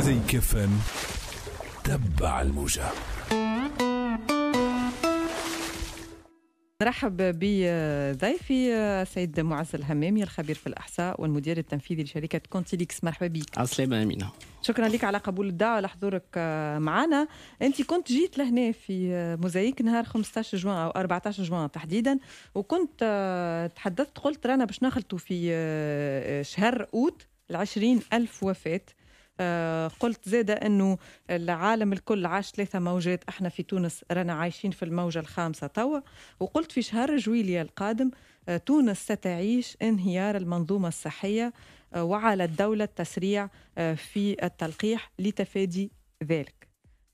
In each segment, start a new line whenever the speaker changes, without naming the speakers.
مزيك فن تبع الموجة.
نرحب بضيفي السيد معز الهمامي الخبير في الإحصاء والمدير التنفيذي لشركة كونتيليكس. مرحبا بك.
عسلامة أمينة.
شكرا لك على قبول الدعوة لحضورك معنا. أنت كنت جيت لهنا في موزايك نهار 15 جوان أو 14 جوان تحديدا، وكنت تحدثت قلت رانا باش نخلطوا في شهر أوت 20,000 وفاة. قلت زادة أنه العالم الكل عاش 3 موجات، احنا في تونس رانا عايشين في الموجة الخامسة توا. وقلت في شهر جويلية القادم تونس ستعيش انهيار المنظومة الصحية، وعلى الدولة التسريع في التلقيح لتفادي ذلك.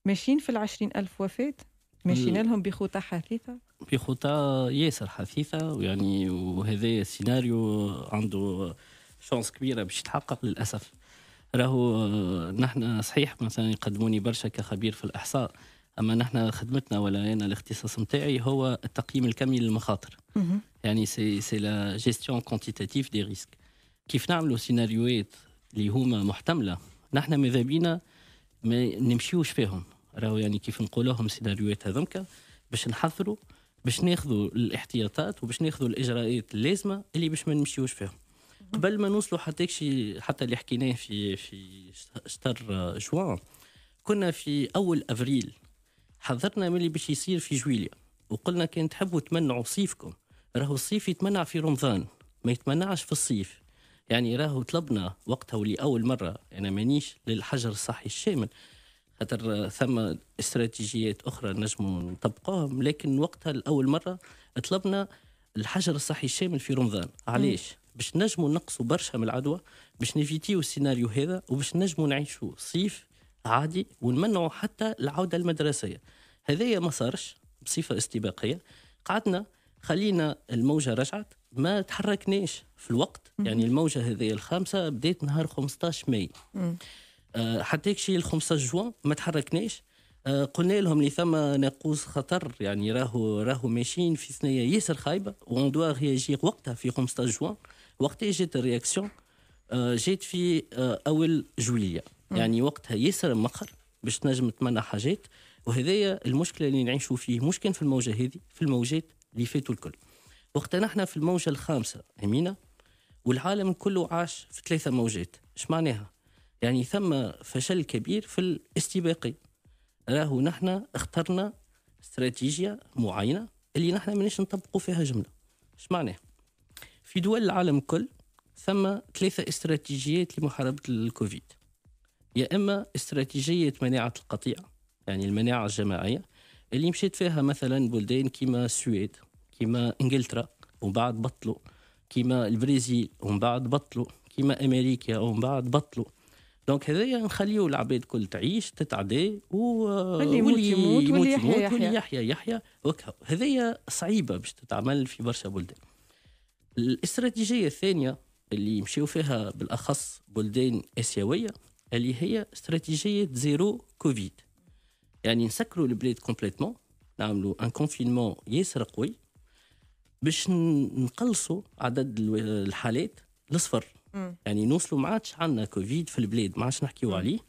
ماشيين في 20,000 وفاة، ماشيين لهم بخطى حثيثة،
بخطى ياسر حثيثة، ويعني وهذا سيناريو عنده شانس كبيرة باش يتحقق للأسف. راهو نحن صحيح مثلا يقدموني برشا كخبير في الإحصاء، أما نحن خدمتنا ولا أنا الاختصاص متاعي هو التقييم الكمي للمخاطر. يعني سي لا جيستيون كونتيتاتيف دي ريسك. كيف نعملوا سيناريوهات اللي هما محتملة، نحن ماذا بينا ما نمشيوش فيهم. راهو يعني كيف نقولوهم سيناريوهات هذمك باش نحذروا، باش ناخذوا الاحتياطات وباش ناخذوا الإجراءات اللازمة اللي باش ما نمشيوش فيهم قبل ما نوصلوا حتى اللي حكيناه في شهر جوان. كنا في أول أفريل حذرنا من اللي باش يصير في جويلية، وقلنا كان تحبوا تمنعوا صيفكم، راهو الصيف يتمنع في رمضان ما يتمنعش في الصيف. يعني راهو طلبنا وقتها ولي أول مرة، أنا مانيش للحجر الصحي الشامل، خاطر ثم استراتيجيات أخرى نجموا نطبقوهم، لكن وقتها لأول مرة طلبنا الحجر الصحي الشامل في رمضان. علاش؟ باش نجموا نقصوا برشا من العدوى، باش نفيتيو السيناريو هذا، وباش نجموا نعيشوا صيف عادي ونمنعوا حتى العودة المدرسية. هذايا ما صارش بصفة استباقية. قعدنا خلينا الموجة رجعت، ما تحركناش في الوقت. يعني الموجة هذه الخامسة بدأت نهار 15 ماي، حتى يكشي 15 جوان ما تحركناش. قلنا لهم اللي ثم ناقوس خطر، يعني راهو ماشيين في ثنايا ياسر خايبة، وان دوا رياجير وقتها في 15 جوان. وقتها جات الرياكسيون جات في أول جويلية، يعني وقتها ياسر مخر باش تنجم تمنع حاجات. وهذايا المشكلة اللي نعيشوا فيه، مش كان في الموجة هذه، في الموجات اللي فاتوا الكل. وقتها نحن في الموجة الخامسة أمينة، والعالم كله عاش في 3 موجات. إيش معناها؟ يعني ثم فشل كبير في الاستباقية. راهو نحن اخترنا استراتيجية معينة اللي نحن مناش نطبقوا فيها جملة. إيش معناها؟ في دول العالم كل ثم 3 استراتيجيات لمحاربة الكوفيد. يا إما استراتيجية مناعة القطيع، يعني المناعة الجماعية، اللي مشيت فيها مثلا بلدان كيما السويد، كيما إنجلترا ومن بعد بطلوا، كيما البرازيل ومن بعد بطلوا، كيما أمريكا ومن بعد بطلوا. دونك هذايا نخليو العباد كل تعيش تتعدى،
واللي يموت واللي
يحيى وكها. هذايا صعيبة باش تتعمل في برشا بلدان. الاستراتيجية الثانية اللي يمشيو فيها بالأخص بلدان آسيوية، اللي هي استراتيجية زيرو كوفيد. يعني نسكروا البلاد كومبليتمون، نعملوا ان كونفينمون ياسر قوي باش نقلصوا عدد الحالات لصفر. يعني نوصلوا ما عادش عندنا كوفيد في البلاد، ما عادش نحكيو عليه.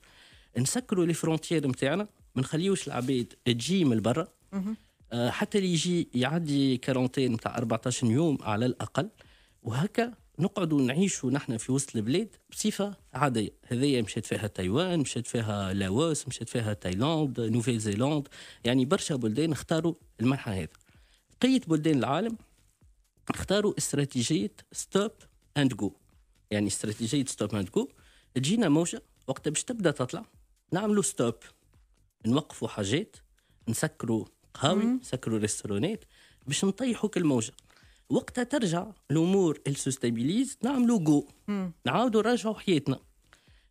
نسكروا لي فرونتيير نتاعنا، ما نخليوش العباد تجي من برا. حتى اللي يجي يعدي كارونتين نتاع 14 يوم على الأقل، وهكا نقعدوا نعيشوا نحن في وسط البلاد بصفة عادية. هذه مشيت فيها تايوان، مشيت فيها لاوس، مشيت فيها تايلاند، نوفيل زيلاند، يعني برشا بلدان اختاروا المنحى هذا. بقية بلدان العالم اختاروا استراتيجية ستوب اند جو. يعني استراتيجية ستوب اند جو، تجينا موجة وقتها باش تبدأ تطلع، نعملوا ستوب، نوقفوا حاجات، نسكروا قهاوي، نسكروا ريستورانات باش نطيحوا كل موجة. وقتها ترجع الامور السوستابيليز، نعملوا جو، نعاودوا نرجعوا حياتنا.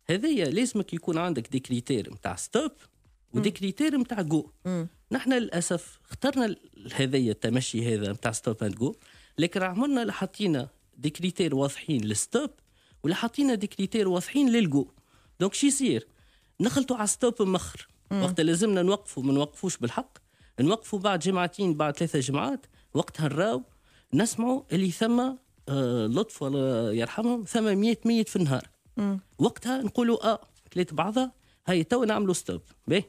هذايا لازمك يكون عندك دي كريتير نتاع ستوب ودي كريتير نتاع جو. نحن للاسف اخترنا هذايا التمشي هذا نتاع ستوب اند جو، لكن عملنا حطينا دي كريتير واضحين للستوب، ولا حطينا دي كريتير واضحين للجو. دونك شي يصير؟ نخلطوا على ستوب مخر. وقتها لازمنا نوقفوا، ما نوقفوش بالحق، نوقفوا بعد جمعتين، بعد 3 جمعات، وقتها نراو نسمعوا اللي ثم لطف الله يرحمهم ثم 100 ميت في النهار. وقتها نقولوا 3 بعضها هاي تو نعملوا ستوب باهي.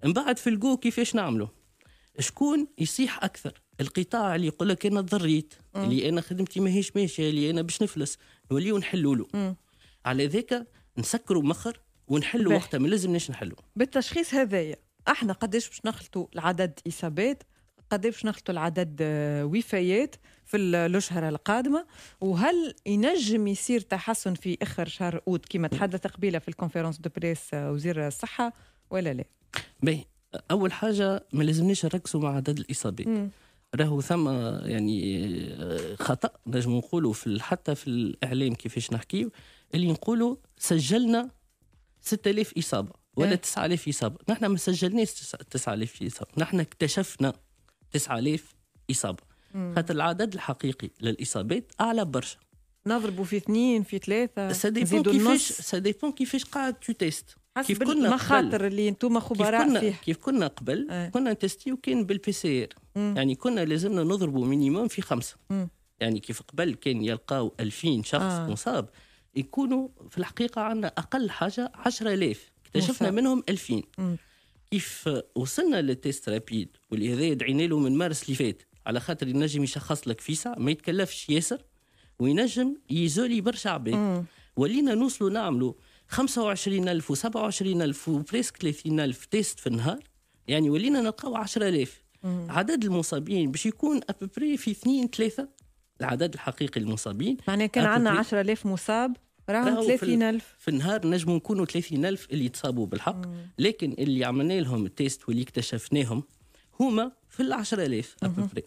من بعد في الجو كيفاش نعملوا؟ شكون يصيح اكثر؟ القطاع اللي يقول لك انا ضريت، اللي انا خدمتي ماهيش ماشيه، اللي انا باش نفلس، نوليو نحلوا له. على ذاك نسكروا مخر ونحلوا وقتها، ما لازمناش نحلوا.
بالتشخيص هذايا احنا قداش باش نخلطوا العدد اصابات، قداش باش نخلطوا العدد وفيات في الاشهر القادمه، وهل ينجم يصير تحسن في اخر شهر اوت كما تحدث قبيله في الكونفرنس دو بريس وزير الصحه ولا لا؟
باهي، اول حاجه ما لازمناش نركزوا مع عدد الاصابات. راهو ثم يعني خطا نجم نقولوا حتى في الاعلام كيفاش نحكيو، اللي نقولوا سجلنا 6000 اصابه ولا 9000 اصابه. نحن ما سجلناش 9000 اصابه، نحن اكتشفنا 9000 اصابه. خاطر العدد الحقيقي للاصابات اعلى برشا.
نضربوا في 2 في 3
نزيدوا النص. سا كيفاش قاعد تو تيست.
كيف كنا المخاطر اللي انتم خبراء فيه.
كيف كنا قبل كنا نتستيو كان بالبي سي ار، يعني كنا لازمنا نضربوا مينيموم في 5. يعني كيف قبل كان يلقاو 2000 شخص مصاب، يكونوا في الحقيقه عندنا اقل حاجه 10000، اكتشفنا منهم 2000. كيف وصلنا للتيست رابيد واللي هذا دعينا له من مارس اللي فات، على خاطر ينجم يشخص لك في ساعه، ما يتكلفش ياسر وينجم يزولي برشا عباد. ولينا نوصلوا نعملوا 25,000 و27,000 وبريسك 30,000 تيست في النهار، يعني ولينا نلقاو 10,000. عدد المصابين باش يكون أبري في 2-3 العدد الحقيقي المصابين.
معناه كان عندنا 10,000 مصاب، راهم 30,000
في النهار. نجموا نكونوا 30,000 اللي تصابوا بالحق، لكن اللي عملنا لهم التيست واللي اكتشفناهم هما في 10,000 أبري.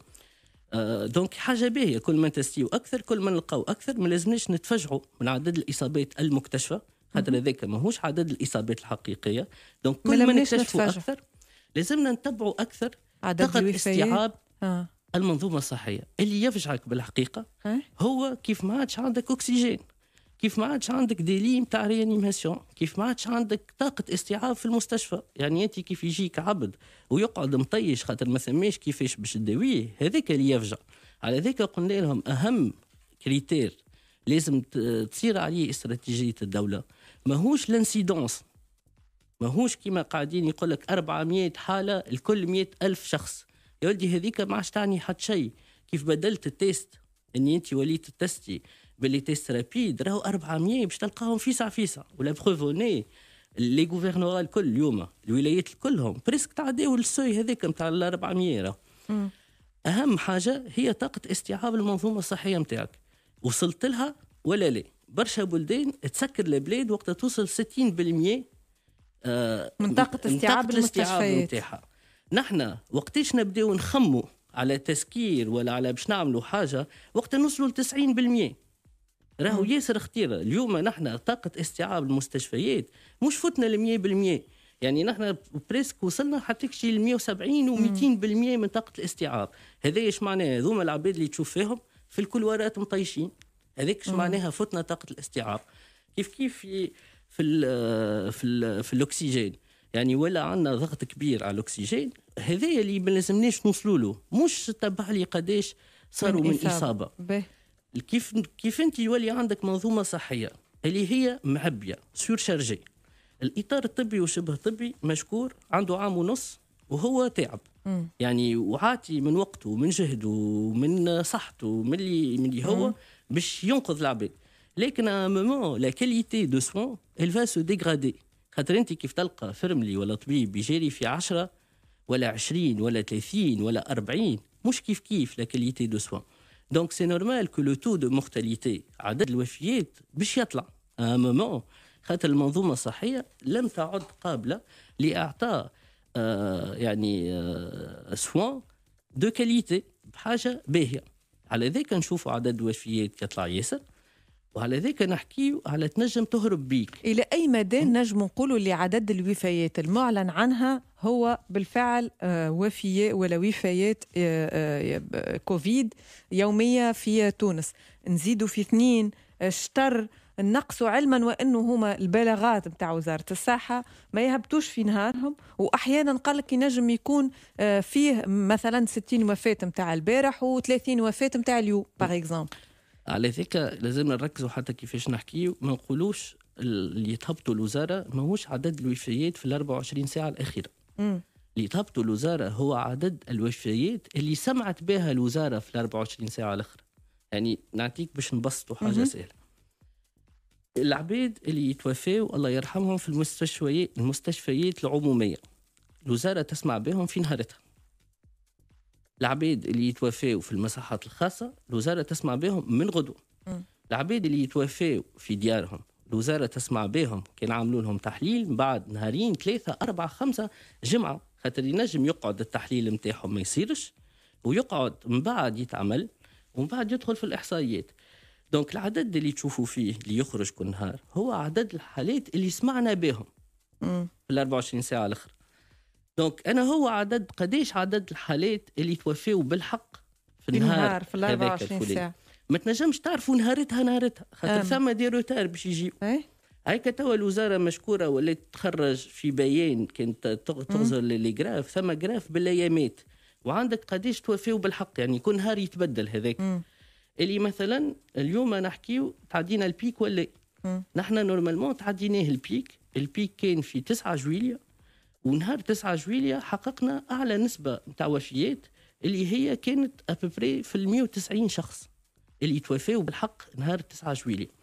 دونك حاجه باهيه، كل ما نتستيو اكثر كل ما نلقاو اكثر. ما لازمناش نتفجعوا من عدد الاصابات المكتشفه، خاطر هذاك ماهوش عدد الاصابات الحقيقيه. دونك كل ما نكتشفوا اكثر لازمنا نتبعوا اكثر طاقه استيعاب المنظومه الصحيه. اللي يفجعك بالحقيقه هو كيف ما عادش عندك اكسجين، كيف ما عادش عندك ديلي نتاع ريانيماسيون، كيف ما عادش عندك طاقه استيعاب في المستشفى. يعني انت كيف يجيك عبد ويقعد مطيش خاطر ما ثماش كيفاش باش تداويه، هذاك اللي يفجع. على ذاك قلنا لهم اهم كريتير لازم تصير عليه استراتيجيه الدوله، ماهوش الانسيدونس، ماهوش كيما قاعدين يقول لك 400 حاله لكل 100,000 شخص. يا ولدي هذيك ما عادش تعني حتى شيء. كيف بدلت التيست اني انت وليت تستي باللي تيست رابيد، راهو 400 باش تلقاهم فيسع ولا بروفوني. لي غوفرنور الكل اليوم الولايات كلهم بريسك تعداو السوي هذاك نتاع ال 400. اهم حاجه هي طاقه استيعاب المنظومه الصحيه نتاعك، وصلت لها ولا لا؟ برشا بلدان تسكر البلاد وقت توصل 60%
من طاقه استيعاب المستشفيات
نتاعها. نحن وقتاش نبداو نخمو على تسكير ولا على باش نعملوا حاجه وقت نوصلوا ل 90%. راهو ياسر خطيره. اليوم نحن طاقه استيعاب المستشفيات مش فتنا ل 100%، يعني نحن بريسك وصلنا حتى شي ل 170 و 200% من طاقه الاستيعاب. هذا ايش معناه؟ هذوما العباد اللي تشوف فيهم في الكلوارات مطيشين، هذيك ايش معناها فتنا طاقه الاستيعاب. كيف في الاكسجين، يعني ولا عندنا ضغط كبير على الاكسجين. هذا اللي ما لازمناش نوصلوا له، مش تبع لي قداش صاروا من اصابه. كيف انت يولي عندك منظومه صحيه اللي هي معبيه سور شارجي، الاطار الطبي وشبه طبي مشكور عنده عام ونص وهو تعب، يعني وعاتي من وقته ومن جهده ومن صحته ومن اللي هو باش ينقذ العباد. لكن à un moment la qualité de soins elle va se dégrader. خاطر انت كيف تلقى فرملي ولا طبيب يجري في 10 ولا 20 ولا 30 ولا 40، مش كيف la qualité de soins. Donc c'est normal que le taux de mortalité عدد الوفيات باش يطلع à un moment، خاطر المنظومه الصحيه لم تعد قابله لاعطاء سوان دو كاليتي بحاجه باهيه. على ذاك نشوفوا عدد الوفيات يطلع ياسر، وعلى ذاك نحكيو على تنجم تهرب بيك.
إلى أي مدى نجم نقولوا اللي عدد الوفيات المعلن عنها هو بالفعل وفيات ولا وفيات كوفيد يومية في تونس؟ نزيدوا في 2 شطر نقصوا، علما وأنه هما البلاغات متاع وزارة الصحة ما يهبطوش في نهارهم، وأحيانا قالك ينجم يكون فيه مثلا 60 وفاة متاع البارح و30 وفاة متاع اليوم باغ اكزامبل.
على ذلك لازم نركزوا حتى كيفاش نحكيو، ما نقولوش اللي تهبطوا الوزاره ماهوش عدد الوفيات في ال 24 ساعه الاخيره. اللي تهبطوا الوزاره هو عدد الوفيات اللي سمعت بها الوزاره في ال 24 ساعه الاخيره. يعني نعطيك باش نبسطوا حاجه سهله. العباد اللي يتوفاوا الله يرحمهم في المستشفيات العموميه، الوزاره تسمع بهم في نهارتها. العباد اللي يتوفاوا في المساحات الخاصه الوزاره تسمع بهم من غدوه. العباد اللي يتوفاوا في ديارهم الوزاره تسمع بهم كان عاملوا لهم تحليل بعد نهارين 3 4 5 جمعه، خاطر ينجم يقعد التحليل نتاعهم ما يصيرش ويقعد من بعد يتعمل ومن بعد يدخل في الاحصائيات. دونك العدد اللي تشوفوا فيه اللي يخرج كل نهار هو عدد الحالات اللي سمعنا بهم في ال 24 ساعه الاخرى. دونك انا هو عدد قديش عدد الحالات اللي توفيوا بالحق في النهار
في ال 24 ساعه.
ما تنجمش تعرفوا نهارتها خاطر ثم دي روتار باش يجيو. هيك توا الوزاره مشكوره ولات تخرج في بيان كانت تغزر لي جراف، ثم جراف بالايامات وعندك قديش توفيوا بالحق، يعني كل نهار يتبدل هذاك. اللي مثلا اليوم نحكيو تعدينا البيك ولا نحن نورمالمون تعديناه البيك كان في 9 جويلية، ونهار 9 جويلية حققنا اعلى نسبه نتاع وفيات اللي هي كانت ابري في 190 شخص اللي توفاوا بالحق نهار 9 جويلية.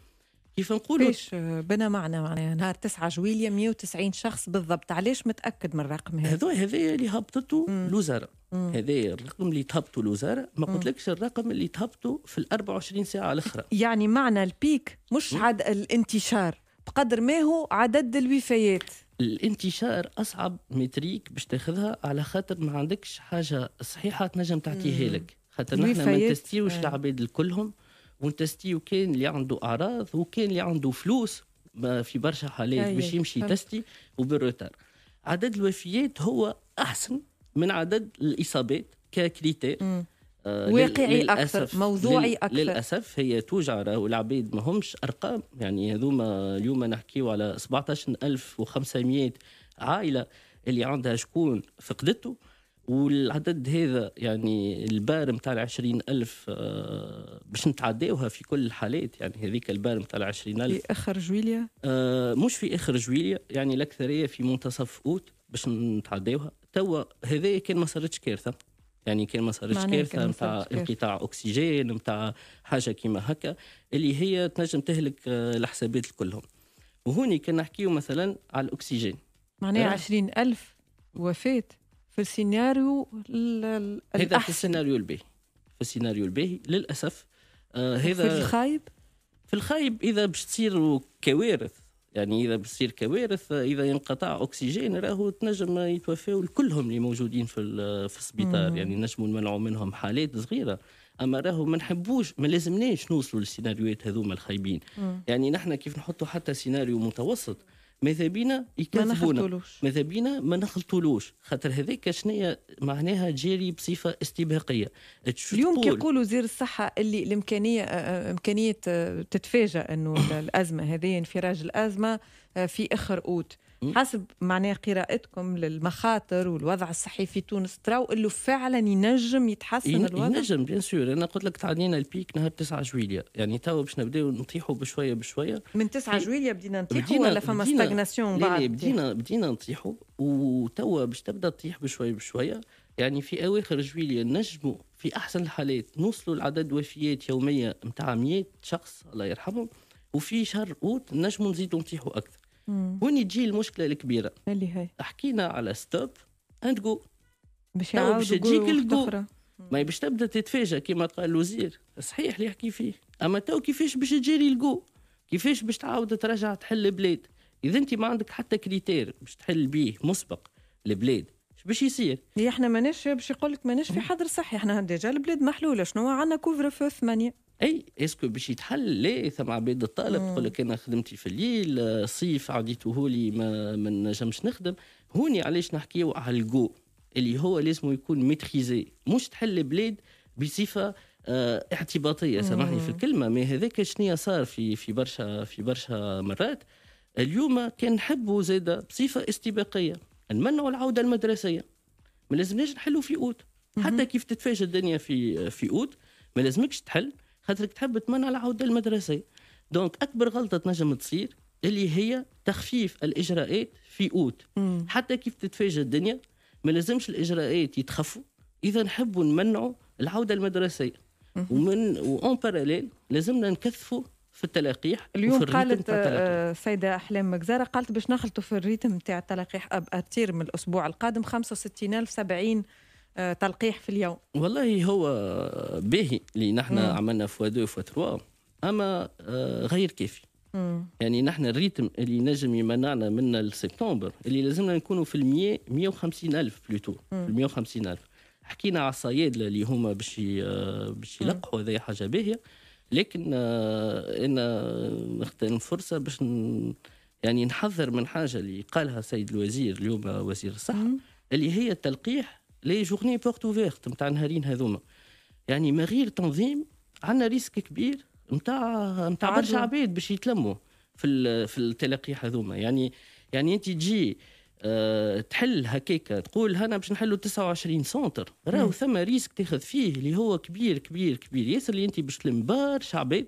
كيف نقولوا
ايش بنا معناها نهار 9 جويلية 190 شخص بالضبط؟ علاش متاكد من الرقم هذا؟
هذا اللي هبطته الوزاره، هذا الرقم اللي تهبطوا الوزاره، ما قلتلكش الرقم اللي تهبطوا في ال 24 ساعه الاخرى.
يعني معنى البيك مش عدد الانتشار بقدر ما هو عدد الوفيات.
الانتشار اصعب متريك باش تاخذها على خاطر ما عندكش حاجه صحيحه تنجم تعطيها لك، خاطر نحن ما نتستيوش العباد الكلهم، ونتستيو كان اللي عنده اعراض وكان اللي عنده فلوس في برشا حالات باش يمشي تستي وبالروتار. عدد الوفيات هو احسن من عدد الاصابات ككريتير
واقعي اكثر، موضوعي اكثر.
للاسف هي توجع، والعباد ما همش ارقام، يعني هذوما اليوم نحكيو على 17500 عائله اللي عندها شكون فقدته، والعدد هذا يعني البار متاع 20,000 باش نتعداوها في كل الحالات. يعني هذيك البار متاع 20,000
في اخر جويلية،
مش في اخر جويلية، يعني الاكثريه في منتصف اوت باش نتعداوها. توا هذا كان ما صارتش كارثه، يعني كان ما صارتش كارثه نتاع انقطاع اكسجين نتاع حاجه كيما هكا اللي هي تنجم تهلك الحسابات كلهم. وهوني كان نحكيو مثلا على الاكسجين،
معناها 20,000 وفاه في السيناريو
هذا في السيناريو الباهي. في السيناريو الباهي للاسف هذا في الخايب اذا باش تصير كوارث، يعني اذا بتصير كوارث، اذا ينقطع اكسجين راهو تنجم يتوفاو كلهم اللي موجودين في السبيطار. يعني نجموا نمنعوا منهم حالات صغيره، اما راهو ما نحبوش، ما لازمناش نوصلوا للسيناريوهات هذوما الخايبين. يعني نحن كيف نحطوا حتى سيناريو متوسط ماذا بينا يكذبونا، ماذا بينا ما نخلطولوش، خاطر هذيك شنية معناها جاري بصفة استباقية.
اليوم كيقول وزير الصحة اللي إمكانية تتفاجأ أنه الأزمة هذه انفراج الأزمة في آخر أوت. حسب معناه قراءتكم للمخاطر والوضع الصحي في تونس، تراو إنه فعلا ينجم يتحسن الوضع؟
ينجم بيان سور. أنا قلت لك تعدينا البيك نهار 9 جويلية، يعني توا باش نبداو نطيحوا بشوية بشوية.
من 9 جويلية بدينا نطيحوا ولا فما ستاغناسيون بعد؟
بدينا نطيحوا، وتوا باش تبدا تطيح بشوية بشوية. يعني في أواخر جويلية نجموا في أحسن الحالات نوصلوا لعدد وفيات يومية متاع 100 شخص الله يرحمهم، وفي شهر أوت نجموا نزيدوا نطيحوا أكثر. هوني تجي المشكله الكبيره
اللي هي
حكينا على ستوب اند جو،
باش تجيك
الجو ما باش تبدا تتفاجئ كما قال الوزير صحيح اللي يحكي فيه. اما تو كيفاش باش تجري الجو، كيفاش باش تعاود ترجع تحل بلاد اذا انت ما عندك حتى كريتير باش تحل بيه مسبق البلاد؟ باش يصير
احنا ماناش باش يقول لك ماناش في حظر صحي، احنا ديجا البلاد محلوله، شنو عندنا كوفر في 8
اي اسكو باش يتحل؟ لا، ثم عباد الطالب تقول لك انا خدمتي في الليل، صيف عديته لي ما نجمش نخدم. هوني علاش نحكيو على الجو اللي هو لازم يكون ميتريزي، مش تحل بلاد بصفه اعتباطيه، سامحني في الكلمه. ما هذاك شنيا صار في برشا مرات. اليوم كان نحبوا زاده بصفه استباقيه نمنعوا العوده المدرسيه، ما لازمناش نحلوا في اوت. حتى كيف تتفاجئ الدنيا في اوت ما لازمكش تحل، خاطرك تحب تمنع العوده المدرسيه. دونك اكبر غلطه تنجم تصير اللي هي تخفيف الاجراءات في اوت. حتى كيف تتفاجئ الدنيا ما لازمش الاجراءات يتخفوا اذا نحبوا نمنعوا العوده المدرسيه. وان باراليل لازمنا نكثفوا في التلقيح.
اليوم قالت السيدة أحلام مجزرة قالت باش نخلطوا في الريتم نتاع التلقيح أتير من الأسبوع القادم 65,070 تلقيح في اليوم.
والله هو باهي اللي نحن عملنا فوا 2 فوا 3 أما غير كافي. يعني نحن الريتم اللي نجم يمنعنا من السبتمبر اللي لازمنا نكونوا في 150,000 بلوتو في 150,000. حكينا على الصيادلة اللي هما باش يلقحوا هذه حاجة باهية. لكن أنا نغتنم فرصة باش يعني نحذر من حاجة اللي قالها سيد الوزير اليوم وزير الصحة اللي هي التلقيح لي جورني بورت اوفيرت نتاع نهارين هذوما. يعني من غير تنظيم عندنا ريسك كبير نتاع برشا عباد باش يتلموا في التلقيح هذوما. يعني انت تجي تحل هكاك تقول انا باش نحلوا 29 سنتر راهو ثم ريسك تاخذ فيه اللي هو كبير كبير كبير ياسر اللي انت باش تلم برشا عباد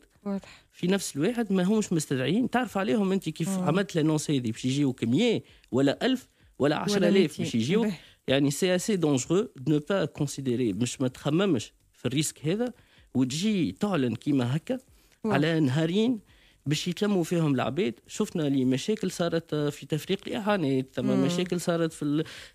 في نفس الواحد ما همش مستدعين. تعرف عليهم انت كيف عملت لانونس هذه باش يجيو 100 ولا 1000 ولا 10,000 باش يجيو. يعني سي اسي دونجرو دو با كونسيديري مش ما تخممش في الريسك هذا وتجي تعلن كيما هكا على نهارين باش يتلموا فيهم العباد. شفنا لي مشاكل صارت في تفريق الاعانات ثم مشاكل صارت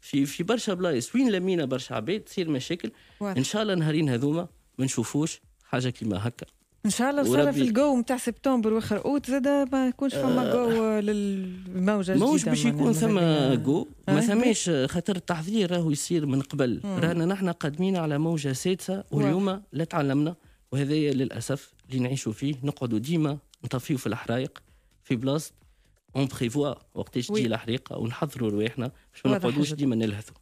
في برشا بلايص وين لمينا برشا عباد تصير مشاكل. ان شاء الله نهارين هذوما ما نشوفوش حاجه كيما هكا
ان شاء الله. صار في الجو نتاع سبتمبر واخر اوت زاد ما يكونش فما جو للموجه الجديده.
موج باش يكون ثم جو ما ثماش خاطر التحضير راهو يصير من قبل. رانا نحن قادمين على موجه سادسه واليوم لا تعلمنا وهذا للاسف اللي نعيشوا فيه. نقعدوا ديما نطفيو في الحرايق في بلاصه اون بريفوا وقتاش تجي الحريقه ونحضروا رواحنا باش ما نقعدوش ديما نلهثوا.